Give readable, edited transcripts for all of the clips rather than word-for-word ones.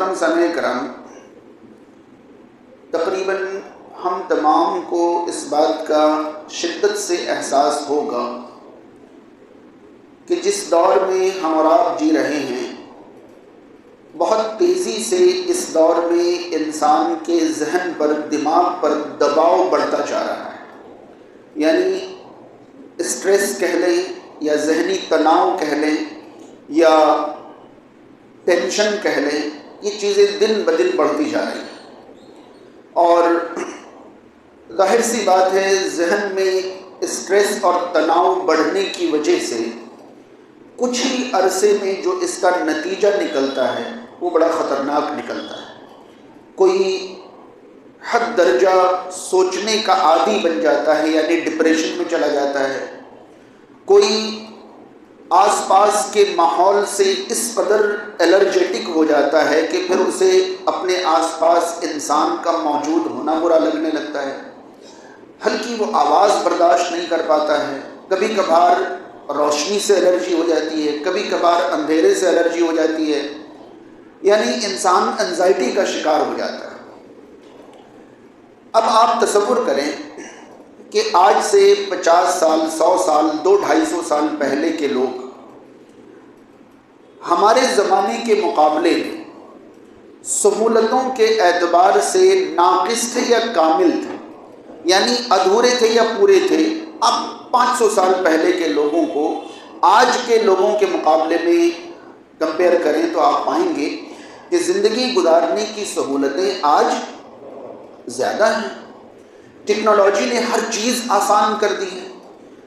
محترم سامعین کرام، تقریباً ہم تمام کو اس بات کا شدت سے احساس ہوگا کہ جس دور میں ہم اور آپ جی رہے ہیں، بہت تیزی سے اس دور میں انسان کے ذہن پر، دماغ پر دباؤ بڑھتا جا رہا ہے۔ یعنی اسٹریس کہہ لیں یا ذہنی تناؤ کہہ لیں یا ٹینشن کہہ لیں، یہ چیزیں دن بدن بڑھتی جا رہی ہیں، اور ظاہر سی بات ہے ذہن میں اسٹریس اور تناؤ بڑھنے کی وجہ سے کچھ ہی عرصے میں جو اس کا نتیجہ نکلتا ہے وہ بڑا خطرناک نکلتا ہے۔ کوئی حد درجہ سوچنے کا عادی بن جاتا ہے، یعنی ڈپریشن میں چلا جاتا ہے۔ کوئی آس پاس کے ماحول سے اس قدر الرجیٹک ہو جاتا ہے کہ پھر اسے اپنے آس پاس انسان کا موجود ہونا برا لگنے لگتا ہے۔ ہلکی وہ آواز برداشت نہیں کر پاتا ہے، کبھی کبھار روشنی سے الرجی ہو جاتی ہے، کبھی کبھار اندھیرے سے الرجی ہو جاتی ہے، یعنی انسان انزائٹی کا شکار ہو جاتا ہے۔ اب آپ تصور کریں کہ آج سے 50 سال، 100 سال، 200-250 سال پہلے کے لوگ ہمارے زمانے کے مقابلے میں سہولتوں کے اعتبار سے ناقص تھے یا کامل تھے، یعنی ادھورے تھے یا پورے تھے۔ اب 500 سال پہلے کے لوگوں کو آج کے لوگوں کے مقابلے میں کمپیئر کریں تو آپ پائیں گے کہ زندگی گزارنے کی سہولتیں آج زیادہ ہیں۔ ٹیکنالوجی نے ہر چیز آسان کر دی ہے۔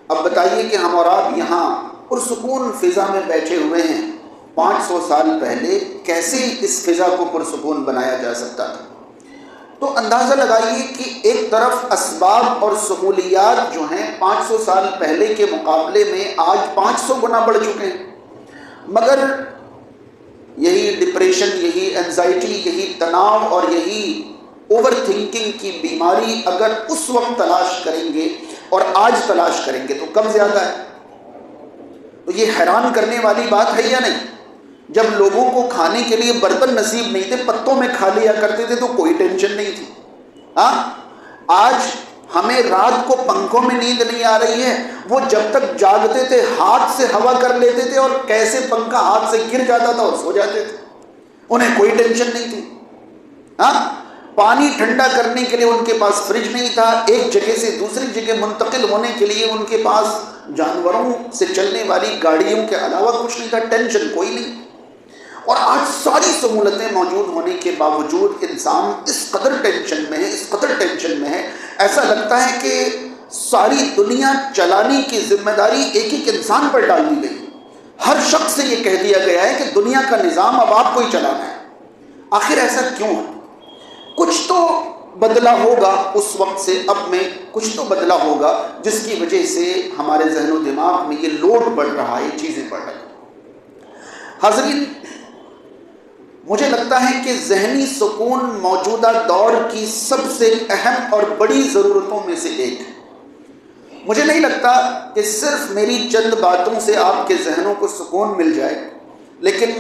اب بتائیے کہ ہم اور آپ یہاں پرسکون فضا میں بیٹھے ہوئے ہیں، 500 سال پہلے کیسے اس فضا کو پرسکون بنایا جا سکتا تھا؟ تو اندازہ لگائیے کہ ایک طرف اسباب اور سہولیات جو ہیں 500 سال پہلے کے مقابلے میں آج 500 گنا بڑھ چکے ہیں، مگر یہی ڈپریشن، یہی انزائٹی، یہی تناؤ اور یہی اوور تھنکنگ کی بیماری اگر اس وقت تلاش کریں گے اور آج تلاش کریں گے تو کم زیادہ ہے۔ تو یہ حیران کرنے والی بات ہے یا نہیں؟ جب لوگوں کو کھانے کے لیے برتن نصیب نہیں تھے، پتوں میں کھا لیا کرتے تھے تو کوئی ٹینشن نہیں تھی۔ آج ہمیں رات کو پنکھوں میں نیند نہیں آ رہی ہے، وہ جب تک جاگتے تھے ہاتھ سے ہوا کر لیتے تھے اور کیسے پنکھا ہاتھ سے گر جاتا تھا اور سو جاتے تھے، انہیں کوئی ٹینشن نہیں تھی۔ پانی ٹھنڈا کرنے کے لیے ان کے پاس فریج نہیں تھا، ایک جگہ سے دوسری جگہ منتقل ہونے کے لیے ان کے پاس جانوروں سے چلنے والی گاڑیوں کے علاوہ کچھ نہیں تھا، ٹینشن کوئی نہیں۔ اور آج ساری سہولتیں موجود ہونے کے باوجود انسان اس قدر ٹینشن میں ہے، اس قدر ٹینشن میں ہے، ایسا لگتا ہے کہ ساری دنیا چلانے کی ذمہ داری ایک ایک انسان پر ڈال دی گئی۔ ہر شخص سے یہ کہہ دیا گیا ہے کہ دنیا کا نظام اب آپ کو ہی چلانا ہے۔ آخر ایسا کیوں ہے؟ کچھ تو بدلا ہوگا اس وقت سے اب میں، کچھ تو بدلا ہوگا جس کی وجہ سے ہمارے ذہن و دماغ میں یہ لوڈ بڑھ رہا ہے، یہ چیزیں بڑھ رہی ہیں۔ حاضرین، مجھے لگتا ہے کہ ذہنی سکون موجودہ دور کی سب سے اہم اور بڑی ضرورتوں میں سے ایک ہے۔ مجھے نہیں لگتا کہ صرف میری چند باتوں سے آپ کے ذہنوں کو سکون مل جائے، لیکن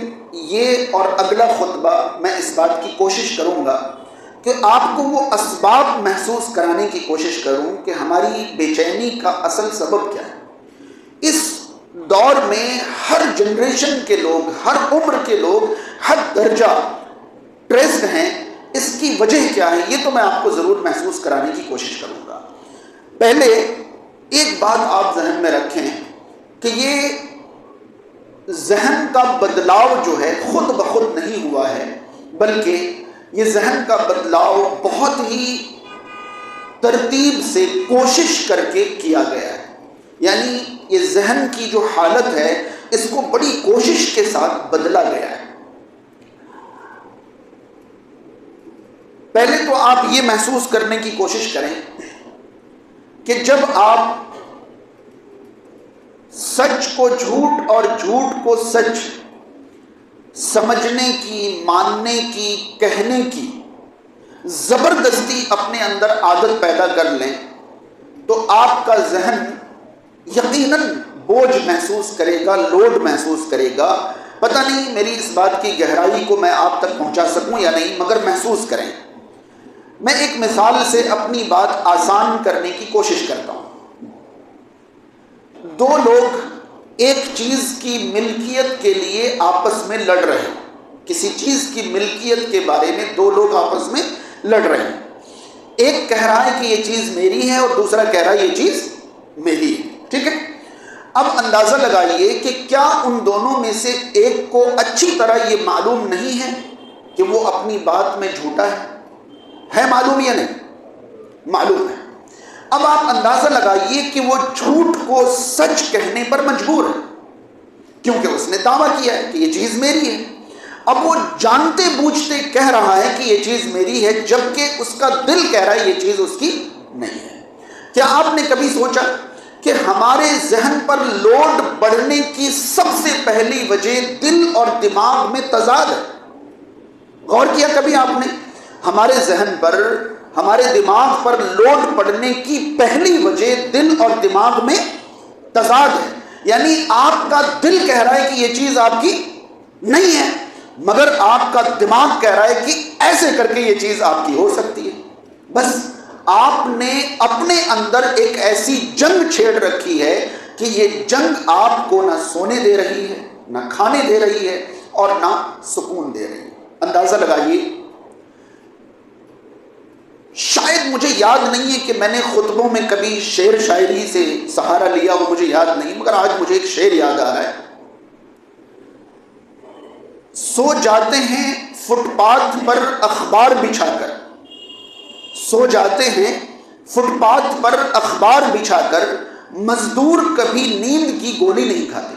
یہ اور اگلا خطبہ میں اس بات کی کوشش کروں گا کہ آپ کو وہ اسباب محسوس کرانے کی کوشش کروں کہ ہماری بے چینی کا اصل سبب کیا ہے۔ اس دور میں ہر جنریشن کے لوگ، ہر عمر کے لوگ ہر درجہ ٹریسڈ ہیں، اس کی وجہ کیا ہے یہ تو میں آپ کو ضرور محسوس کرانے کی کوشش کروں گا۔ پہلے ایک بات آپ ذہن میں رکھیں کہ یہ ذہن کا بدلاؤ جو ہے خود بخود نہیں ہوا ہے، بلکہ یہ ذہن کا بدلاؤ بہت ہی ترتیب سے کوشش کر کے کیا گیا ہے۔ یعنی یہ ذہن کی جو حالت ہے اس کو بڑی کوشش کے ساتھ بدلا گیا ہے۔ پہلے تو آپ یہ محسوس کرنے کی کوشش کریں کہ جب آپ سچ کو جھوٹ اور جھوٹ کو سچ سمجھنے کی، ماننے کی، کہنے کی زبردستی اپنے اندر عادت پیدا کر لیں تو آپ کا ذہن یقیناً بوجھ محسوس کرے گا، لوڈ محسوس کرے گا، پتہ نہیں میری اس بات کی گہرائی کو میں آپ تک پہنچا سکوں یا نہیں، مگر محسوس کریں۔ میں ایک مثال سے اپنی بات آسان کرنے کی کوشش کرتا ہوں۔ دو لوگ ایک چیز کی ملکیت کے لیے آپس میں لڑ رہے ہیں، کسی چیز کی ملکیت کے بارے میں دو لوگ آپس میں لڑ رہے ہیں۔ ایک کہہ رہا ہے کہ یہ چیز میری ہے اور دوسرا کہہ رہا ہے یہ چیز میری ہے، ٹھیک ہے؟ اب اندازہ لگائیے کہ کیا ان دونوں میں سے ایک کو اچھی طرح یہ معلوم نہیں ہے کہ وہ اپنی بات میں جھوٹا ہے معلوم یا نہیں؟ معلوم ہے۔ اب آپ اندازہ لگائیے کہ وہ جھوٹ کو سچ کہنے پر مجبور ہے، کیونکہ اس نے دعویٰ کیا ہے کہ یہ چیز میری ہے۔ اب وہ جانتے بوجھتے کہہ رہا ہے کہ یہ چیز میری ہے، جبکہ اس کا دل کہہ رہا ہے یہ چیز اس کی نہیں ہے۔ کیا آپ نے کبھی سوچا کہ ہمارے ذہن پر لوڈ بڑھنے کی سب سے پہلی وجہ دل اور دماغ میں تضاد ہے؟ غور کیا کبھی آپ نے؟ ہمارے ذہن پر، ہمارے دماغ پر لوڈ پڑنے کی پہلی وجہ دل اور دماغ میں تضاد ہے۔ یعنی آپ کا دل کہہ رہا ہے کہ یہ چیز آپ کی نہیں ہے، مگر آپ کا دماغ کہہ رہا ہے کہ ایسے کر کے یہ چیز آپ کی ہو سکتی ہے۔ بس آپ نے اپنے اندر ایک ایسی جنگ چھیڑ رکھی ہے کہ یہ جنگ آپ کو نہ سونے دے رہی ہے، نہ کھانے دے رہی ہے، اور نہ سکون دے رہی ہے۔ اندازہ لگائیے، شاید مجھے یاد نہیں ہے کہ میں نے خطبوں میں کبھی شعر شاعری سے سہارا لیا، وہ مجھے یاد نہیں، مگر آج مجھے ایک شعر یاد آ رہا ہے۔ سو جاتے ہیں فٹ پاتھ پر اخبار بچھا کر، سو جاتے ہیں فٹ پاتھ پر اخبار بچھا کر، مزدور کبھی نیند کی گولی نہیں کھاتے۔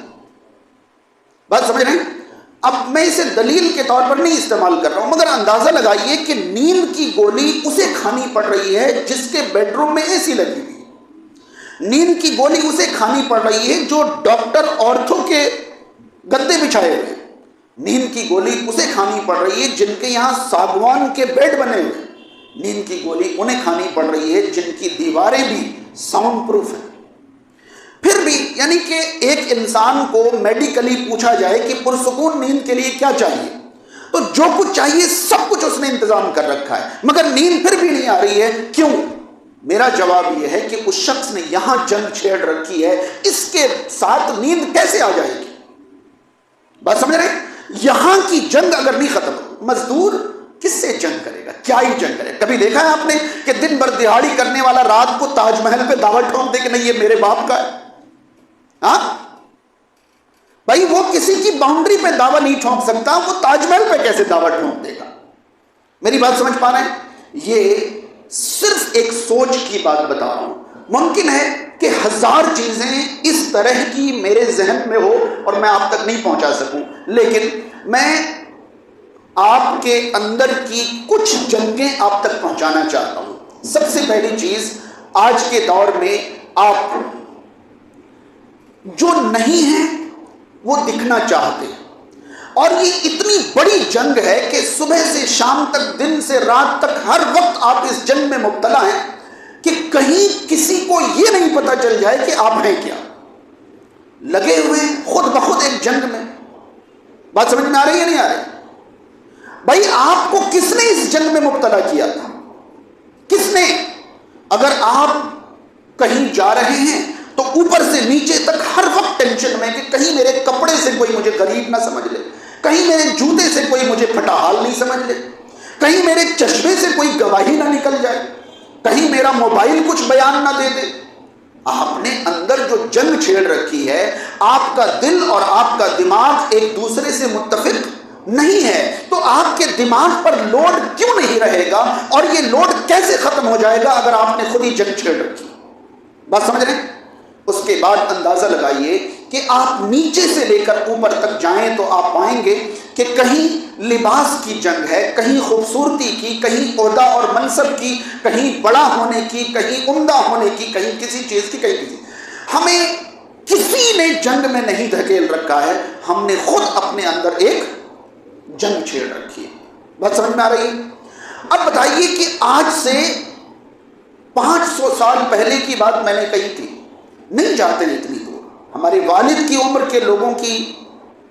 بات سمجھ رہے ہیں؟ اب میں اسے دلیل کے طور پر نہیں استعمال کر رہا ہوں، مگر اندازہ لگائیے کہ نیند کی گولی اسے کھانی پڑ رہی ہے جس کے بیڈ روم میں اے سی لگی ہوئی ہے۔ نیند کی گولی اسے کھانی پڑ رہی ہے جو ڈاکٹر آرتھو کے گدے بچھائے ہوئے۔ نیند کی گولی اسے کھانی پڑ رہی ہے جن کے یہاں ساگوان کے بیڈ بنے ہوئے۔ نیند کی گولی انہیں کھانی پڑ رہی ہے جن کی دیواریں بھی ساؤنڈ پروف ہیں۔ پھر بھی یعنی کہ ایک انسان کو میڈیکلی پوچھا جائے کہ پرسکون نیند کے لیے کیا چاہیے، تو جو کچھ چاہیے سب کچھ اس نے انتظام کر رکھا ہے، مگر نیند پھر بھی نہیں آ رہی ہے۔ کیوں؟ میرا جواب یہ ہے کہ اس شخص نے یہاں جنگ چھیڑ رکھی ہے، اس کے ساتھ نیند کیسے آ جائے گی؟ بات سمجھ رہے ہیں؟ یہاں کی جنگ اگر نہیں ختم، مزدور کس سے جنگ کرے گا؟ کیا ہی جنگ کرے؟ کبھی دیکھا ہے آپ نے کہ دن بھر دہاڑی کرنے والا رات کو تاج محل پہ دعوت ٹھونک دے کہ نہیں یہ میرے باپ کا ہے؟ ہاں بھائی، وہ کسی کی باؤنڈری پہ دعویٰ نہیں ٹھونک سکتا، وہ تاج محل پہ کیسے دعوت ٹھونک دے گا؟ میری بات سمجھ پا رہے ہیں؟ یہ صرف ایک سوچ کی بات بتا رہا ہوں۔ ممکن ہے کہ ہزار چیزیں اس طرح کی میرے ذہن میں ہو اور میں آپ تک نہیں پہنچا سکوں، لیکن میں آپ کے اندر کی کچھ جنگیں آپ تک پہنچانا چاہتا ہوں۔ سب سے پہلی چیز، آج کے دور میں آپ جو نہیں ہیں وہ دکھنا چاہتے ہیں، اور یہ اتنی بڑی جنگ ہے کہ صبح سے شام تک، دن سے رات تک، ہر وقت آپ اس جنگ میں مبتلا ہیں کہ کہیں کسی کو یہ نہیں پتا چل جائے کہ آپ ہیں کیا۔ لگے ہوئے ہیں خود بخود ایک جنگ میں۔ بات سمجھ میں آ رہی ہے نہیں آ رہی؟ بھائی آپ کو کس نے اس جنگ میں مبتلا کیا تھا؟ کس نے؟ اگر آپ کہیں جا رہے ہیں تو اوپر سے نیچے تک ہر وقت ٹینشن میں کہ کہیں میرے کپڑے سے کوئی مجھے غریب نہ سمجھ لے، کہیں میرے جوتے سے کوئی مجھے پھٹا حال نہیں سمجھ لے، کہیں میرے چشمے سے کوئی گواہی نہ نکل جائے، کہیں میرا موبائل کچھ بیان نہ دے دے۔ آپ نے اندر جو جنگ چھیڑ رکھی ہے، آپ کا دل اور آپ کا دماغ ایک دوسرے سے متفق نہیں ہے، تو آپ کے دماغ پر لوڈ کیوں نہیں رہے گا، اور یہ لوڈ کیسے ختم ہو جائے گا اگر آپ نے خود ہی جنگ چھیڑ رکھی؟ بات سمجھ رہے ہیں؟ اس کے بعد اندازہ لگائیے کہ آپ نیچے سے لے کر اوپر تک جائیں تو آپ پائیں گے کہ کہیں لباس کی جنگ ہے، کہیں خوبصورتی کی، کہیں عہدہ اور منصب کی، کہیں بڑا ہونے کی، کہیں عمدہ ہونے کی، کہیں کسی چیز کی، کہیں کسی۔ ہمیں کسی نے جنگ میں نہیں دھکیل رکھا ہے، ہم نے خود اپنے اندر ایک جنگ چھیڑ رکھی ہے۔ بات سمجھ میں آ رہی ہے؟ اب بتائیے کہ آج سے 500 سال پہلے کی بات میں نے کہی تھی، نہیں جاتے اتنی دور۔ ہمارے والد کی عمر کے لوگوں کی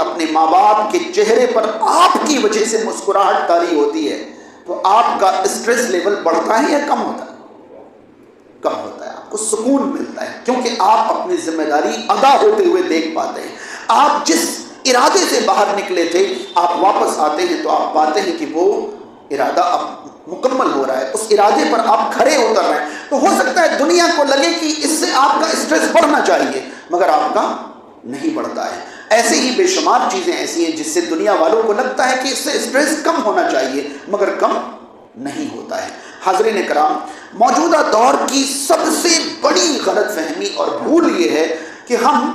اپنے ماں باپ کے چہرے پر آپ کی وجہ سے مسکراہٹ طاری ہوتی ہے تو آپ کا اسٹریس لیول بڑھتا ہے یا کم ہوتا ہے؟ کم ہوتا ہے. آپ کو سکون ملتا ہے کیونکہ آپ اپنی ذمہ داری ادا ہوتے ہوئے دیکھ پاتے ہیں. آپ جس ارادے سے باہر نکلے تھے آپ واپس آتے ہیں تو آپ پاتے ہیں کہ وہ ارادہ اب مکمل ہو رہا ہے، اس ارادے پر آپ کھڑے اتر رہے ہیں. تو ہو سکتا ہے دنیا کو لگے کہ اس سے آپ کا اسٹریس بڑھنا چاہیے مگر آپ کا نہیں بڑھتا ہے. ایسے ہی بے شمار چیزیں ایسی ہیں جس سے دنیا والوں کو لگتا ہے کہ اس سے اسٹریس کم ہونا چاہیے مگر کم نہیں ہوتا ہے. حاضرین کرام، موجودہ دور کی سب سے بڑی غلط فہمی اور بھول یہ ہے کہ ہم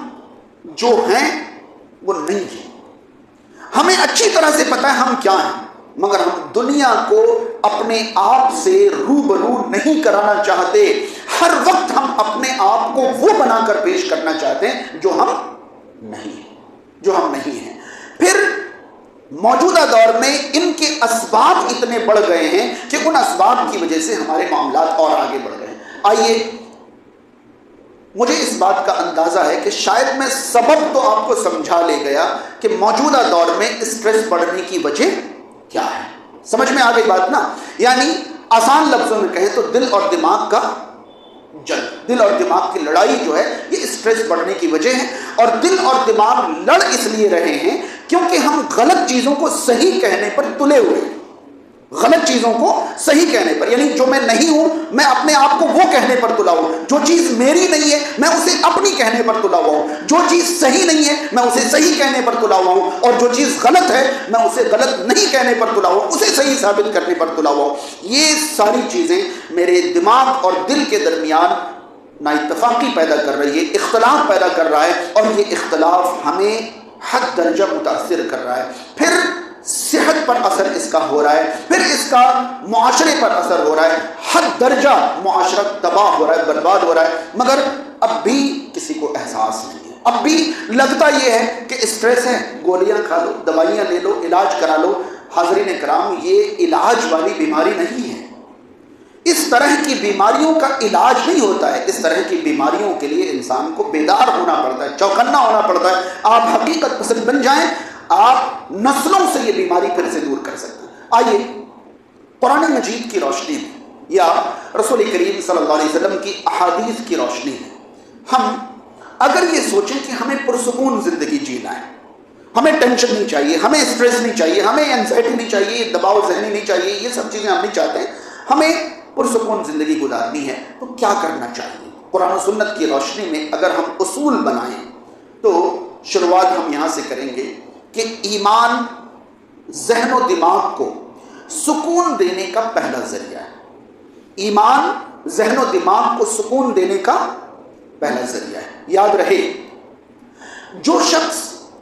جو ہیں وہ نہیں ہیں. ہمیں اچھی طرح سے پتہ ہے ہم کیا ہیں مگر ہم دنیا کو اپنے آپ سے روبرو نہیں کرانا چاہتے. ہر وقت ہم اپنے آپ کو وہ بنا کر پیش کرنا چاہتے ہیں جو ہم نہیں ہیں. پھر موجودہ دور میں ان کے اسباب اتنے بڑھ گئے ہیں کہ ان اسباب کی وجہ سے ہمارے معاملات اور آگے بڑھ گئے ہیں. آئیے، مجھے اس بات کا اندازہ ہے کہ شاید میں سبب تو آپ کو سمجھا لے گیا کہ موجودہ دور میں اسٹریس بڑھنے کی وجہ کیا ہے. سمجھ میں آ گئی بات نا؟ یعنی آسان لفظوں میں کہیں تو دل اور دماغ کا جنگ، دل اور دماغ کی لڑائی جو ہے یہ اسٹریس بڑھنے کی وجہ ہے. اور دل اور دماغ لڑ اس لیے رہے ہیں کیونکہ ہم غلط چیزوں کو صحیح کہنے پر تلے ہوئے ہیں. غلط چیزوں کو صحیح کہنے پر، یعنی جو میں نہیں ہوں میں اپنے آپ کو وہ کہنے پر تلا ہوں. جو چیز میری نہیں ہے میں اسے اپنی کہنے پر تلا ہوا ہوں. جو چیز صحیح نہیں ہے میں اسے صحیح کہنے پر تلا ہوا ہوں. اور جو چیز غلط ہے میں اسے غلط نہیں کہنے پر تلا ہوا ہوں، اسے صحیح ثابت کرنے پر تلا ہوا ہوں. یہ ساری چیزیں میرے دماغ اور دل کے درمیان نا اتفاقی پیدا کر رہی ہے، اختلاف پیدا کر رہا ہے اور یہ اختلاف ہمیں حد درجہ متاثر کر رہا ہے. پھر صحت پر اثر اس کا ہو رہا ہے، پھر اس کا معاشرے پر اثر ہو رہا ہے. حد درجہ معاشرہ تباہ ہو رہا ہے، برباد ہو رہا ہے مگر اب بھی کسی کو احساس نہیں ہے. اب بھی لگتا یہ ہے کہ اسٹریس ہے، گولیاں کھا لو، دوائیاں لے لو، علاج کرا لو. حاضرین کرام، یہ علاج والی بیماری نہیں ہے. اس طرح کی بیماریوں کا علاج نہیں ہوتا ہے. اس طرح کی بیماریوں کے لیے انسان کو بیدار ہونا پڑتا ہے، چوکنا ہونا پڑتا ہے. آپ حقیقت پسند بن جائیں، آپ نسلوں سے یہ بیماری پھر سے دور کر سکتے ہیں. آئیے قرآن مجید کی روشنی میں یا رسول کریم صلی اللہ علیہ وسلم کی احادیث کی روشنی میں ہم اگر یہ سوچیں کہ ہمیں پرسکون زندگی جینا ہے، ہمیں ٹینشن نہیں چاہیے، ہمیں اسٹریس نہیں چاہیے، ہمیں اینزائٹی نہیں چاہیے، دباؤ ذہنی نہیں چاہیے، یہ سب چیزیں ہم نہیں چاہتے ہیں، ہمیں پرسکون زندگی گزارنی ہے تو کیا کرنا چاہیے؟ قرآن و سنت کی روشنی میں اگر ہم اصول بنائیں تو شروعات ہم یہاں سے کریں گے کہ ایمان ذہن و دماغ کو سکون دینے کا پہلا ذریعہ ہے. ایمان ذہن و دماغ کو سکون دینے کا پہلا ذریعہ ہے. یاد رہے، جو شخص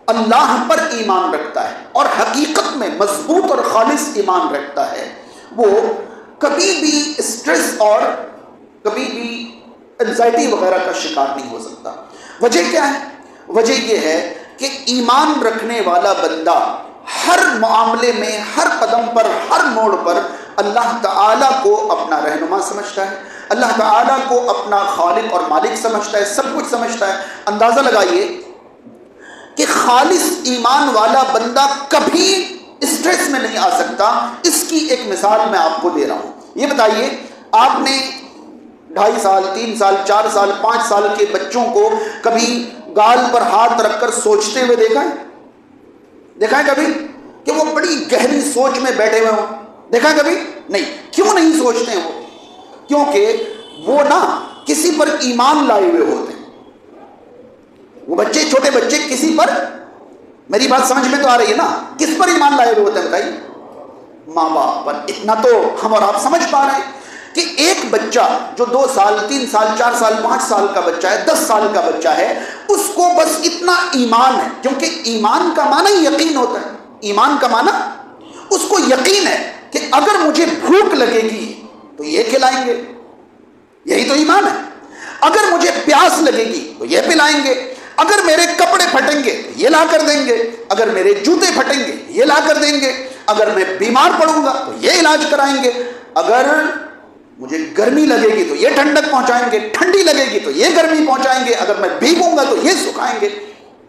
اللہ پر ایمان رکھتا ہے اور حقیقت میں مضبوط اور خالص ایمان رکھتا ہے وہ کبھی بھی اسٹریس اور کبھی بھی انزائٹی وغیرہ کا شکار نہیں ہو سکتا. وجہ کیا ہے؟ وجہ یہ ہے کہ ایمان رکھنے والا بندہ ہر معاملے میں، ہر قدم پر، ہر موڑ پر اللہ تعالیٰ کو اپنا رہنما سمجھتا ہے، اللہ تعالیٰ کو اپنا خالق اور مالک سمجھتا ہے، سب کچھ سمجھتا ہے. اندازہ لگائیے کہ خالص ایمان والا بندہ کبھی اسٹریس میں نہیں آ سکتا. اس کی ایک مثال میں آپ کو دے رہا ہوں. یہ بتائیے، آپ نے 2.5 سال، 3 سال، 4 سال، 5 سال کے بچوں کو کبھی گال پر ہاتھ رکھ کر سوچتے ہوئے دیکھا ہے کبھی کہ وہ بڑی گہری سوچ میں بیٹھے ہوئے ہوں؟ دیکھا کبھی نہیں. کیوں نہیں سوچتے ہیں وہ؟ کیونکہ وہ نا کسی پر ایمان لائے ہوئے ہوتے ہیں. وہ بچے، چھوٹے بچے کسی پر، میری بات سمجھ میں تو آ رہی ہے نا، کس پر ایمان لائے ہوئے ہوتے ہیں بتائیے؟ ماں باپ پر. اتنا تو ہم اور آپ سمجھ پا رہے ہیں کہ ایک بچہ جو 2 سال، 3 سال، 4 سال، 5 سال کا بچہ ہے، 10 سال کا بچہ ہے، اس کو بس اتنا ایمان ہے، کیونکہ ایمان کا معنی یقین ہوتا ہے. ایمان کا معنی اس کو یقین ہے کہ اگر مجھے بھوک لگے گی تو یہ کھلائیں گے، یہی تو ایمان ہے. اگر مجھے پیاس لگے گی تو یہ پلائیں گے، اگر میرے کپڑے پھٹیں گے تو یہ لا کر دیں گے، اگر میرے جوتے پھٹیں گے یہ لا کر دیں گے، اگر میں بیمار پڑوں گا تو یہ علاج کرائیں گے، اگر مجھے گرمی لگے گی تو یہ ٹھنڈک پہنچائیں گے، ٹھنڈی لگے گی تو یہ گرمی پہنچائیں گے، اگر میں بھیگوں گا تو یہ سکھائیں گے.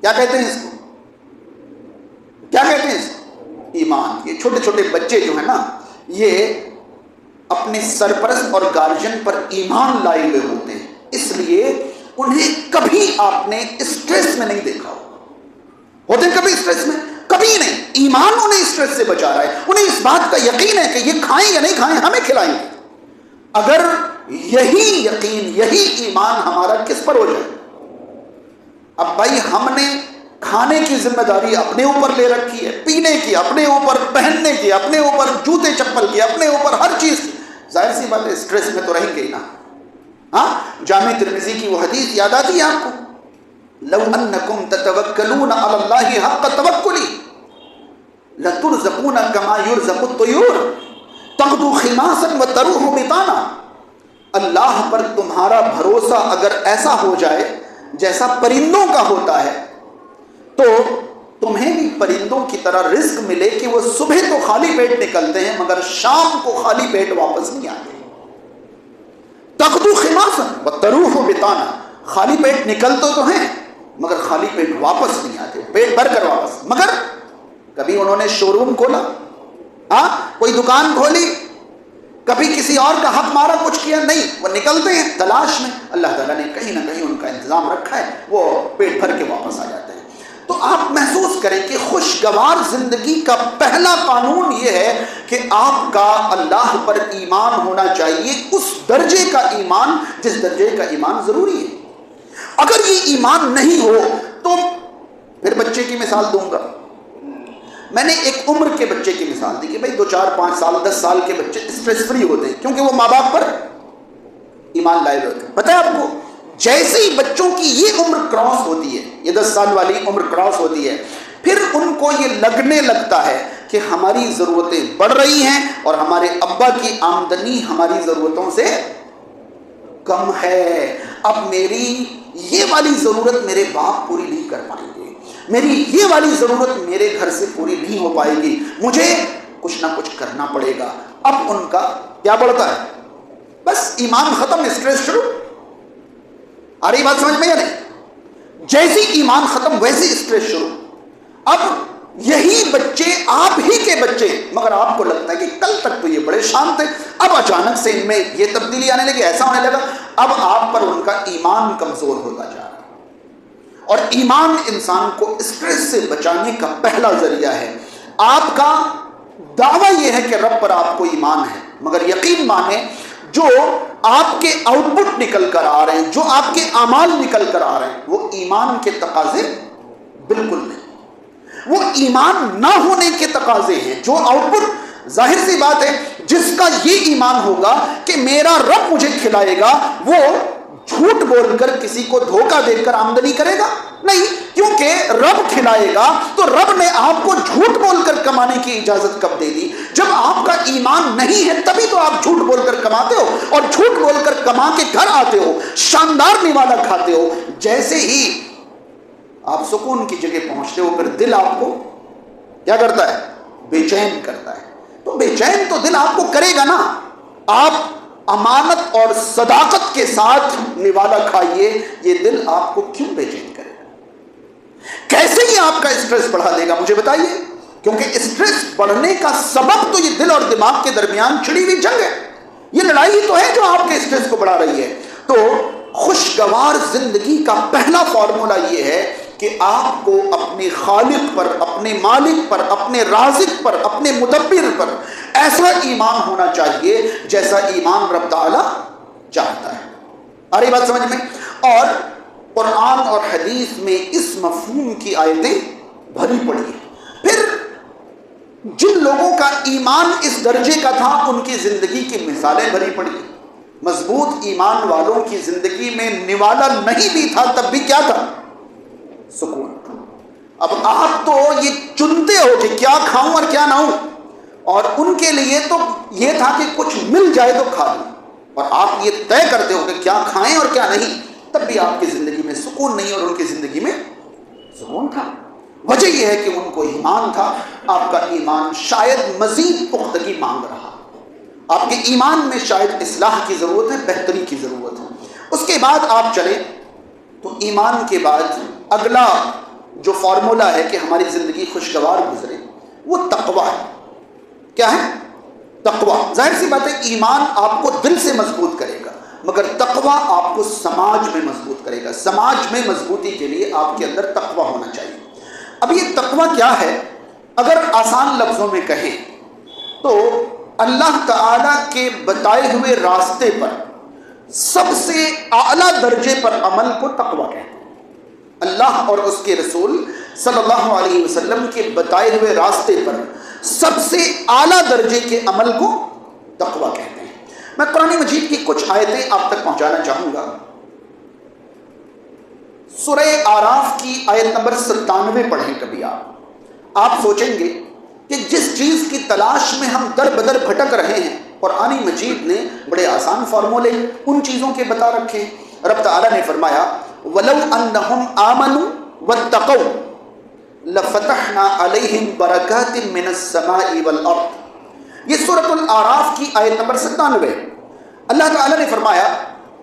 کیا کہتے ہیں اس کو؟ کیا کہتے ہیں اس کو؟ ایمان. یہ چھوٹے چھوٹے بچے جو ہیں نا، یہ اپنے سرپرست اور گارجن پر ایمان لائے ہوئے ہوتے ہیں، اس لیے انہیں کبھی آپ نے اسٹریس میں نہیں دیکھا ہوتے ہیں. کبھی اسٹریس میں کبھی نہیں. ایمان انہیں اسٹریس سے بچا رہا ہے. انہیں اس بات کا یقین ہے کہ یہ کھائیں یا نہیں کھائیں ہمیں کھلائیں گے. اگر یہی یقین، یہی ایمان ہمارا کس پر ہو جائے؟ اب بھائی ہم نے کھانے کی ذمہ داری اپنے اوپر لے رکھی ہے، پینے کی اپنے اوپر، پہننے کی اپنے اوپر، جوتے چپل کی اپنے اوپر، ہر چیز کی. ظاہر سی بات ہے اسٹریس میں تو رہیں گے ہی نا. ہاں، جامع ترمذی کی وہ حدیث یاد آتی ہے آپ کو؟ لو انکم تتوکلون علی اللہ حق توکلی لترزقون کما یرزق الطیور تغدو خماسا وتروح بطانا. اللہ پر تمہارا بھروسہ اگر ایسا ہو جائے جیسا پرندوں کا ہوتا ہے تو تمہیں بھی پرندوں کی طرح رزق ملے کہ وہ صبح تو خالی پیٹ نکلتے ہیں مگر شام کو خالی پیٹ واپس نہیں آتے. تغدو خماسا وتروح بطانا، خالی پیٹ نکلتے تو ہیں مگر خالی پیٹ واپس نہیں آتے، پیٹ بھر کر واپس. مگر کبھی انہوں نے شو روم کھولا، ہاں کوئی دکان کھولی، کبھی کسی اور کا حق مارا، کچھ کیا نہیں، وہ نکلتے ہیں تلاش میں. اللہ تعالیٰ نے کہیں نہ کہیں ان کا انتظام رکھا ہے، وہ پیٹ بھر کے واپس آ جاتے ہیں. تو آپ محسوس کریں کہ خوشگوار زندگی کا پہلا قانون یہ ہے کہ آپ کا اللہ پر ایمان ہونا چاہیے، اس درجے کا ایمان جس درجے کا ایمان ضروری ہے. اگر یہ ایمان نہیں ہو تو پھر بچے کی مثال دوں گا. میں نے ایک عمر کے بچے کی مثال دی کہ بھائی 2 4 5 سال 10 سال کے بچے اسٹریس فری ہوتے ہیں کیونکہ وہ ماں باپ پر ایمان لائے ہوتے ہیں. پتہ ہے آپ کو، جیسے ہی بچوں کی یہ عمر کراس ہوتی ہے، یہ 10 سال والی عمر کراس ہوتی ہے، پھر ان کو یہ لگنے لگتا ہے کہ ہماری ضرورتیں بڑھ رہی ہیں اور ہمارے ابا کی آمدنی ہماری ضرورتوں سے کم ہے. اب میری یہ والی ضرورت میرے باپ پوری نہیں کر پائیں گے، میری یہ والی ضرورت میرے گھر سے پوری نہیں ہو پائے گی، مجھے کچھ نہ کچھ کرنا پڑے گا. اب ان کا کیا بڑھتا ہے؟ بس ایمان ختم، اسٹریس شروع. آ رہی بات سمجھ میں یا نہیں؟ جیسی ایمان ختم ویسی اسٹریس شروع. اب یہی بچے آپ ہی کے بچے، مگر آپ کو لگتا ہے کہ کل تک تو یہ بڑے شانت تھے، اب اچانک سے ان میں یہ تبدیلی آنے لگی، ایسا ہونے لگا. اب آپ پر ان کا ایمان کمزور ہوتا جا رہا ہے. اور ایمان انسان کو اسٹریس سے بچانے کا پہلا ذریعہ ہے. آپ کا دعویٰ یہ ہے کہ رب پر آپ کو ایمان ہے، مگر یقین مانیں جو آپ کے آؤٹ پٹ نکل کر آ رہے ہیں، جو آپ کے اعمال نکل کر آ رہے ہیں، وہ ایمان کے تقاضے بالکل نہیں، وہ ایمان نہ ہونے کے تقاضے ہیں. جو آؤٹ پٹ، ظاہر سی بات ہے جس کا یہ ایمان ہوگا کہ میرا رب مجھے کھلائے گا، وہ جھوٹ بول کر کسی کو دھوکہ دے کر آمدنی کرے گا نہیں، کیونکہ رب کھلائے گا. تو رب نے آپ کو جھوٹ بول کر کمانے کی اجازت کب دے دی؟ جب آپ کا ایمان نہیں ہے تبھی تو آپ جھوٹ بول کر کماتے ہو، اور جھوٹ بول کر کما کے گھر آتے ہو، شاندار نوالا کھاتے ہو. جیسے ہی آپ سکون کی جگہ پہنچتے ہو پھر دل آپ کو کیا کرتا ہے؟ بے چین کرتا ہے. تو بے چین تو دل آپ کو کرے گا نا. آپ امانت اور صداقت کے ساتھ نوالا کھائیے، یہ دل آپ کو کیوں بے چین کرے گا؟ کیسے یہ آپ کا اسٹریس بڑھا دے گا مجھے بتائیے؟ کیونکہ اسٹریس بڑھنے کا سبب تو یہ دل اور دماغ کے درمیان چھڑی ہوئی جنگ ہے. یہ لڑائی تو ہے جو آپ کے اسٹریس کو بڑھا رہی ہے. تو خوشگوار زندگی کا پہلا فارمولا یہ ہے کہ آپ کو اپنے خالق پر، اپنے مالک پر، اپنے رازق پر، اپنے مدبر پر ایسا ایمان ہونا چاہیے جیسا ایمان رب تعالی چاہتا ہے. آ رہی بات سمجھ میں؟ اور قرآن اور حدیث میں اس مفہوم کی آیتیں بھری پڑی ہیں. پھر جن لوگوں کا ایمان اس درجے کا تھا ان کی زندگی کی مثالیں بھری پڑی. مضبوط ایمان والوں کی زندگی میں نوالا نہیں بھی تھا تب بھی کیا تھا؟ سکون. اب آپ تو یہ چنتے ہو کہ کیا کھاؤں اور کیا نہ ہوں، اور ان کے لیے تو یہ تھا کہ کچھ مل جائے تو کھا لوں، اور آپ یہ طے کرتے ہو کہ کیا کھائیں اور کیا نہیں. تب بھی آپ کی زندگی میں سکون نہیں اور ان کی زندگی میں سکون تھا. وجہ یہ ہے کہ ان کو ایمان تھا. آپ کا ایمان شاید مزید پختگی مانگ رہا، آپ کے ایمان میں شاید اصلاح کی ضرورت ہے، بہتری کی ضرورت ہے. اس کے بعد آپ چلیں تو ایمان کے بعد اگلا جو فارمولا ہے کہ ہماری زندگی خوشگوار گزرے وہ تقویٰ ہے. کیا ہے؟ تقویٰ. ظاہر سی بات ہے ایمان آپ کو دل سے مضبوط کرے گا، مگر تقویٰ آپ کو سماج میں مضبوط کرے گا. سماج میں مضبوطی کے لیے آپ کے اندر تقویٰ ہونا چاہیے. اب یہ تقویٰ کیا ہے؟ اگر آسان لفظوں میں کہیں تو اللہ تعالیٰ کے بتائے ہوئے راستے پر سب سے اعلیٰ درجے پر عمل کو تقویٰ کہتے ہیں. اللہ اور اس کے رسول صلی اللہ علیہ وسلم کے بتائے ہوئے راستے پر سب سے اعلیٰ درجے کے عمل کو تقویٰ کہتے ہیں. میں قرآن مجید کی کچھ آیتیں آپ تک پہنچانا چاہوں گا. سورہ آراف کی آیت نمبر 97 پڑھیں کبھی. آپ سوچیں گے کہ جس چیز کی تلاش میں ہم در بدر بھٹک رہے ہیں قرآن مجید نے بڑے آسان فارمولے ان چیزوں کے بتا رکھے ہیں. رب تعالیٰ نے فرمایا وَلَوْ أَنَّهُمْ آمَنُوا وَاتَّقَوْا لَفَتَحْنَا عَلَيْهِمْ بَرَكَاتٍ مِّنَ السَّمَاءِ وَالْأَرْضِ. یہ سورۃ الاعراف کی آیت نمبر 97. اللہ تعالیٰ نے فرمایا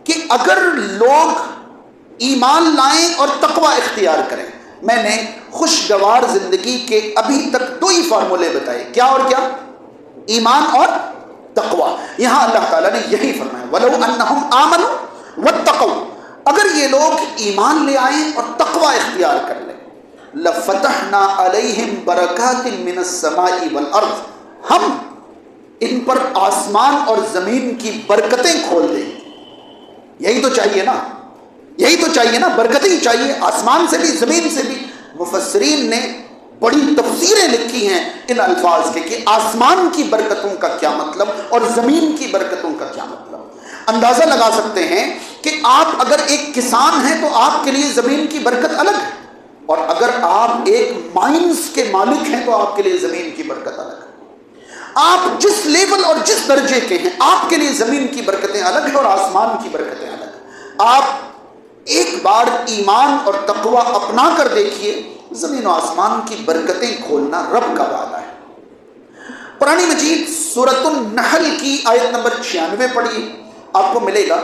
کہ اگر لوگ ایمان لائیں اور تقویٰ اختیار کریں. میں نے خوشگوار زندگی کے ابھی تک 2 ہی فارمولے بتائے. کیا اور کیا؟ ایمان اور تقویٰ. یہاں اللہ تعالیٰ نے یہی فرمایا وَلَوْ أَنَّهُمْ آمَنُوا وَاتَّقَوْا. اگر یہ لوگ ایمان لے آئیں اور تقویٰ اختیار کر لیں لَفَتَحْنَا عَلَيْهِمْ بَرَكَاتٍ مِّنَ السَّمَاءِ وَالْأَرْضِ. ہم ان پر آسمان اور زمین کی برکتیں کھول دیں. یہی تو چاہیے نا، یہی تو چاہیے نا، برکتیں چاہیے آسمان سے بھی زمین سے بھی. مفسرین نے بڑی تفسیریں لکھی ہیں ان الفاظ کے کہ آسمان کی برکتوں کا کیا مطلب اور زمین کی برکتوں کا کیا مطلب. اندازہ لگا سکتے ہیں کہ آپ اگر ایک کسان ہیں تو آپ کے لیے زمین کی برکت الگ ہے، اور اگر آپ ایک مائنز کے مالک ہیں تو آپ کے لیے زمین کی برکت الگ ہے. آپ جس لیول اور جس درجے کے ہیں آپ کے لیے زمین کی برکتیں الگ ہیں اور آسمان کی برکتیں الگ ہیں. آپ ایک بار ایمان اور تقویٰ اپنا کر دیکھیے، زمین و آسمان کی برکتیں کھولنا رب کا وعدہ ہے. قرآن مجید سورۃ النحل کی آیت نمبر 96 پڑھیے، آپ کو ملے گا.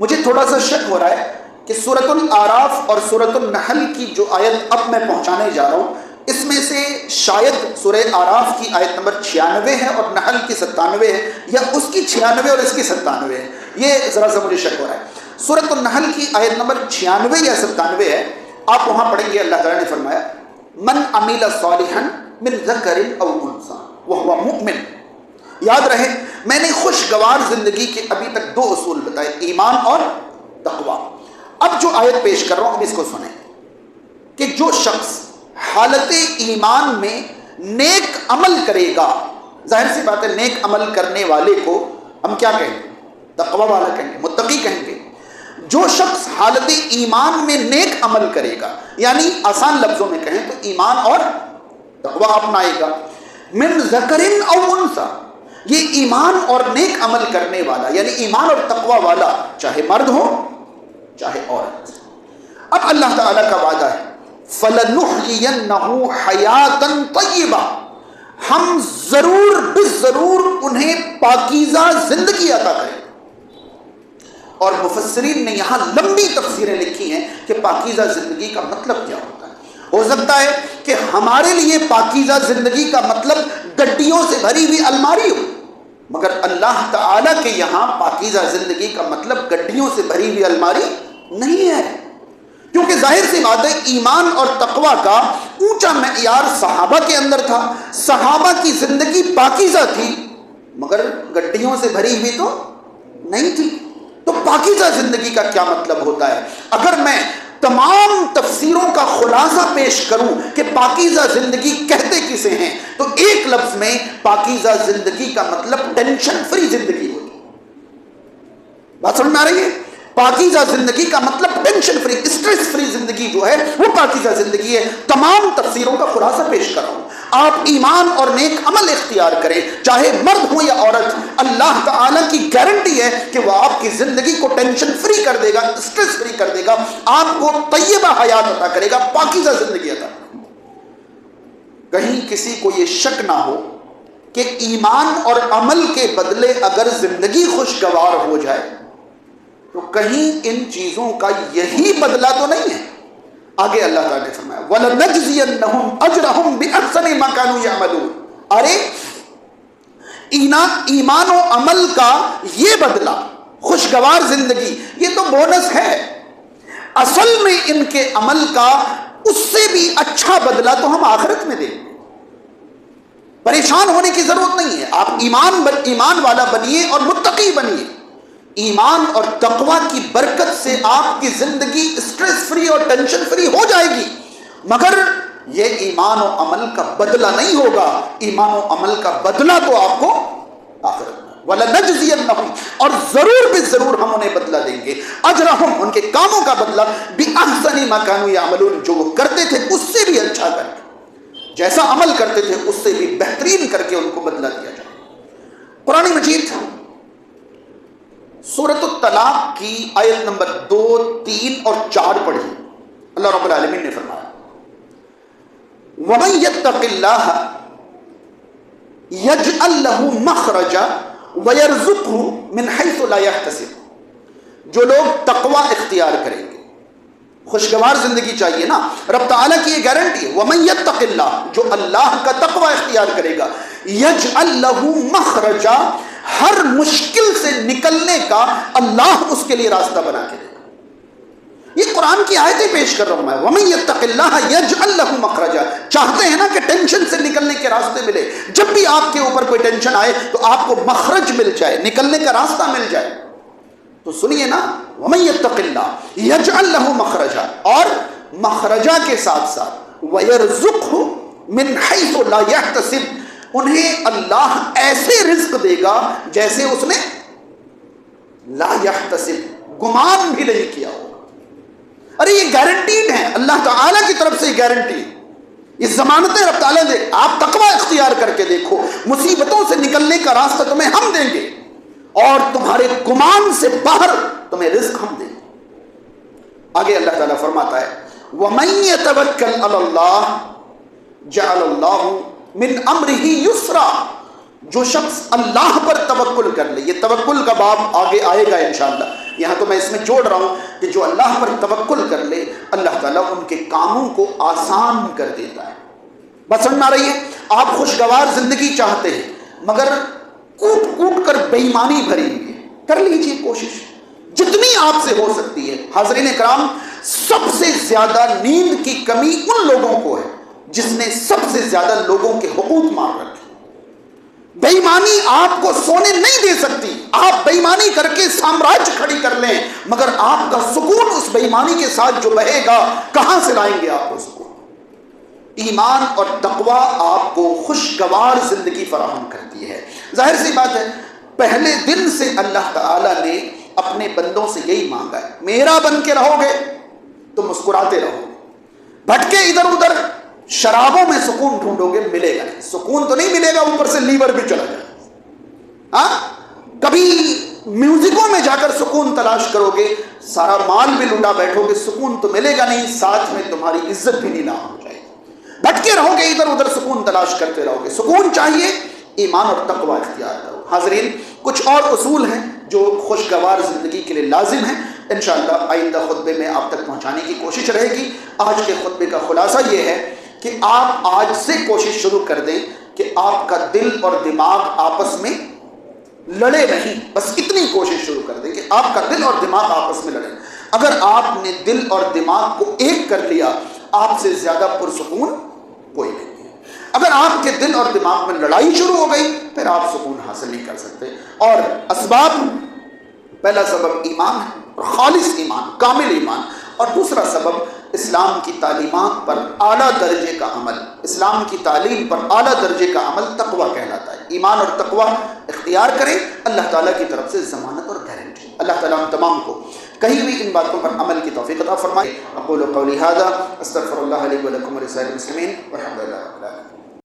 مجھے تھوڑا سا شک ہو رہا ہے کہ سورۃ الاعراف اور سورۃ النحل کی جو آیت اب میں پہنچانے جا رہا ہوں اس میں سے شاید سورہ آراف کی آیت نمبر 96 ہے اور نحل کی 97 ہے، یا اس کی 96 اور اس کی 97 ہے. یہ ذرا سا مجھے شک ہو رہا ہے. سورۃ النحل کی آیت نمبر 96 یا 97 ہے. آپ وہاں پڑھیں گے اللہ تعالیٰ نے فرمایا من عمل صالحا من ذکر او انثى وهو مؤمن. یاد رہے میں نے خوشگوار زندگی کے ابھی تک 2 اصول بتائے، ایمان اور تقویٰ. اب جو آیت پیش کر رہا ہوں اب اس کو سنیں کہ جو شخص حالت ایمان میں نیک عمل کرے گا، ظاہر سی بات ہے نیک عمل کرنے والے کو ہم کیا کہیں گے؟ تقویٰ والا کہیں گے، متقی کہیں گے. جو شخص حالت ایمان میں نیک عمل کرے گا، یعنی آسان لفظوں میں کہیں تو ایمان اور تقویٰ اپنائے گا. من ذکر او انثى، یہ ایمان اور نیک عمل کرنے والا یعنی ایمان اور تقویٰ والا چاہے مرد ہو چاہے عورت. اب اللہ تعالیٰ کا وعدہ ہے فَلَنُحْيِيَنَّهُ حَيَاةً طَيِّبَةً، ہم ضرور بضرور انہیں پاکیزہ زندگی عطا کریں. اور مفسرین نے یہاں لمبی تفسیریں لکھی ہیں کہ پاکیزہ زندگی کا مطلب کیا ہوتا ہے. ہو سکتا ہے کہ ہمارے لیے پاکیزہ زندگی کا مطلب گڈیوں سے بھری ہوئی الماری ہو، مگر اللہ تعالیٰ کے یہاں پاکیزہ زندگی کا مطلب گڈیوں سے بھری ہوئی الماری نہیں ہے. کیونکہ ظاہر سی بات ہے ایمان اور تقویٰ کا اونچا معیار صحابہ کے اندر تھا. صحابہ کی زندگی پاکیزہ تھی مگر گڈیوں سے بھری ہوئی تو نہیں تھی. تو پاکیزہ زندگی کا کیا مطلب ہوتا ہے؟ اگر میں تمام تفسیروں کا خلاصہ پیش کروں کہ پاکیزہ زندگی کہتے کسے ہیں تو ایک لفظ میں پاکیزہ زندگی کا مطلب ٹینشن فری زندگی ہوگی. بات سمجھ میں آ رہی ہے؟ پاکیزہ زندگی کا مطلب ٹینشن فری، اسٹریس فری زندگی جو ہے وہ پاکیزہ زندگی ہے. تمام تفسیروں کا خلاصہ پیش کر رہا ہوں. آپ ایمان اور نیک عمل اختیار کریں چاہے مرد ہو یا عورت، اللہ تعالیٰ کی گارنٹی ہے کہ وہ آپ کی زندگی کو ٹینشن فری کر دے گا، اسٹریس فری کر دے گا، آپ کو طیبہ حیات عطا کرے گا، پاکیزہ زندگی عطا کرے گا. کہیں کسی کو یہ شک نہ ہو کہ ایمان اور عمل کے بدلے اگر زندگی خوشگوار ہو جائے تو کہیں ان چیزوں کا یہی بدلہ تو نہیں ہے. آگے اللہ تعالیٰ نے فرمایا وَلَنَجْزِيَنَّهُمْ أَجْرَهُمْ بِأَحْسَنِ مَا كَانُوا يَعْمَلُونَ، ارے ایمان و عمل کا یہ بدلہ، خوشگوار زندگی، یہ تو بونس ہے، اصل میں ان کے عمل کا اس سے بھی اچھا بدلہ تو ہم آخرت میں دیں گے۔ پریشان ہونے کی ضرورت نہیں ہے، آپ ایمان والا بنیے اور متقی بنیے۔ ایمان اور تقوی کی برکت سے آپ کی زندگی اسٹریس فری اور ٹینشن فری ہو جائے گی، مگر یہ ایمان و عمل کا بدلہ نہیں ہوگا، ایمان و عمل کا بدلہ تو آپ کو آخرت میں وَلَنَجْزِيَنَّهُمْ، اور ضرور بھی ضرور ہم انہیں بدلہ دیں گے، اجرہم، ان کے کاموں کا بدلہ، بِأَحْسَنِ مَا كَانُوا يَعْمَلُونَ، جو وہ کرتے تھے اس سے بھی اچھا کر کے، جیسا عمل کرتے تھے اس سے بھی بہترین کر کے ان کو بدلہ دیا جائے۔ قرآن مجید سورۃ الطلاق کی آیت نمبر 2، 3 اور 4 پڑھی، اللہ رب العالمین نے فرمایا وَمَن يَتَّقِ اللَّهَ يَجْعَل لَّهُ مَخْرَجًا وَيَرْزُقْهُ مِنْ حَيْثُ لَا يَحْتَسِبُ، جو لوگ تقوی اختیار کریں گے، خوشگوار زندگی چاہیے نا، رب تعالیٰ کی یہ گارنٹی ہے وَمَن يَتَّقِ اللَّهَ، جو اللہ کا تقوی اختیار کرے گا، يَجْعَل لَّهُ مَخْرَجًا، ہر مشکل سے نکلنے کا اللہ اس کے لیے راستہ بنا کے دے گا۔ یہ قرآن کی آیتیں پیش کر رہا ہوں میں، وَمَن يَتَّقِ اللَّهَ يَجْعَل لَّهُ مَخْرَجًا، چاہتے ہیں نا کہ ٹینشن سے نکلنے کے راستے ملے، جب بھی آپ کے اوپر کوئی ٹینشن آئے تو آپ کو مخرج مل جائے، نکلنے کا راستہ مل جائے، تو سنیے نا وَمَن يَتَّقِ اللَّهَ يَجْعَل لَّهُ مَخْرَجًا، اور مخرجہ کے ساتھ ساتھ وَيَرْزُقْهُ مِنْ حَيْثُ لَا يَحْتَسِبُ، انہیں اللہ ایسے رزق دے گا جیسے اس نے لا يحتسب، گمان بھی نہیں کیا ہوگا۔ ارے یہ گارنٹیڈ ہے، اللہ تعالیٰ کی طرف سے یہ گارنٹی، یہ ضمانتیں رب تعالیٰ دے، آپ تقوی اختیار کر کے دیکھو، مصیبتوں سے نکلنے کا راستہ تمہیں ہم دیں گے، اور تمہارے گمان سے باہر تمہیں رزق ہم دیں گے۔ آگے اللہ تعالیٰ فرماتا ہے وَمَن يَتَوَكَّلْ عَلَى اللَّهِ جَعَلَ اللَّهُ من امرہ یسرا، جو شخص اللہ پر توکل کر لے، یہ توکل کا باب آگے آئے گا انشاءاللہ، یہاں تو میں اس میں جوڑ رہا ہوں کہ جو اللہ پر توکل کر لے اللہ تعالیٰ ان کے کاموں کو آسان کر دیتا ہے۔ بات سمجھ میں آ رہی ہے؟ آپ خوشگوار زندگی چاہتے ہیں مگر کوٹ کوٹ کر بے ایمانی بھری ہوئی ہے، کر لیجیے کوشش جتنی آپ سے ہو سکتی ہے۔ حاضرین کرام، سب سے زیادہ نیند کی کمی ان لوگوں کو ہے جس نے سب سے زیادہ لوگوں کے حقوق مار رکھے۔ بے ایمانی آپ کو سونے نہیں دے سکتی، آپ بے ایمانی کر کے سامراج کھڑی کر لیں مگر آپ کا سکون اس بے ایمانی کے ساتھ جو بہے گا، کہاں سے لائیں گے آپ کو سکون؟ ایمان اور تقوی آپ کو خوشگوار زندگی فراہم کرتی ہے۔ ظاہر سی بات ہے، پہلے دن سے اللہ تعالیٰ نے اپنے بندوں سے یہی مانگا ہے، میرا بن کے رہو گے تو مسکراتے رہو گے، بھٹکے ادھر ادھر شرابوں میں سکون ڈھونڈو گے، ملے گا نہیں، سکون تو نہیں ملے گا، اوپر سے لیور بھی چلا جائے گا۔ ہاں، کبھی میوزکوں میں جا کر سکون تلاش کرو گے، سارا مال بھی لوٹا بیٹھو گے، سکون تو ملے گا نہیں، ساتھ میں تمہاری عزت بھی نیلام ہو جائے گی۔ بھٹکے رہو گے ادھر ادھر، سکون تلاش کرتے رہو گے۔ سکون چاہیے، ایمان اور تقوی اختیار کرو۔ حاضرین، کچھ اور اصول ہیں جو خوشگوار زندگی کے لیے لازم ہیں، انشاءاللہ آئندہ خطبے میں آپ تک پہنچانے کی کوشش رہے گی۔ آج کے خطبے کا خلاصہ یہ ہے کہ آپ آج سے کوشش شروع کر دیں کہ آپ کا دل اور دماغ آپس میں لڑے نہیں، بس اتنی کوشش شروع کر دیں کہ آپ کا دل اور دماغ آپس میں لڑے۔ اگر آپ نے دل اور دماغ کو ایک کر لیا، آپ سے زیادہ پرسکون کوئی نہیں ہے۔ اگر آپ کے دل اور دماغ میں لڑائی شروع ہو گئی پھر آپ سکون حاصل نہیں کر سکتے۔ اور اسباب، پہلا سبب ایمان ہے، خالص ایمان، کامل ایمان، اور دوسرا سبب اسلام کی تعلیمات پر اعلیٰ درجے کا عمل، اسلام کی تعلیم پر اعلیٰ درجے کا عمل تقوی کہلاتا ہے۔ ایمان اور تقوی اختیار کریں، اللہ تعالیٰ کی طرف سے ضمانت اور گارنٹی۔ اللہ تعالیٰ ہم تمام کو کہیں بھی ان باتوں پر عمل کی توفیق عطا فرمائے۔ اقول قولی ھذا استغفر اللہ لی ولکم ولسائر المسلمین۔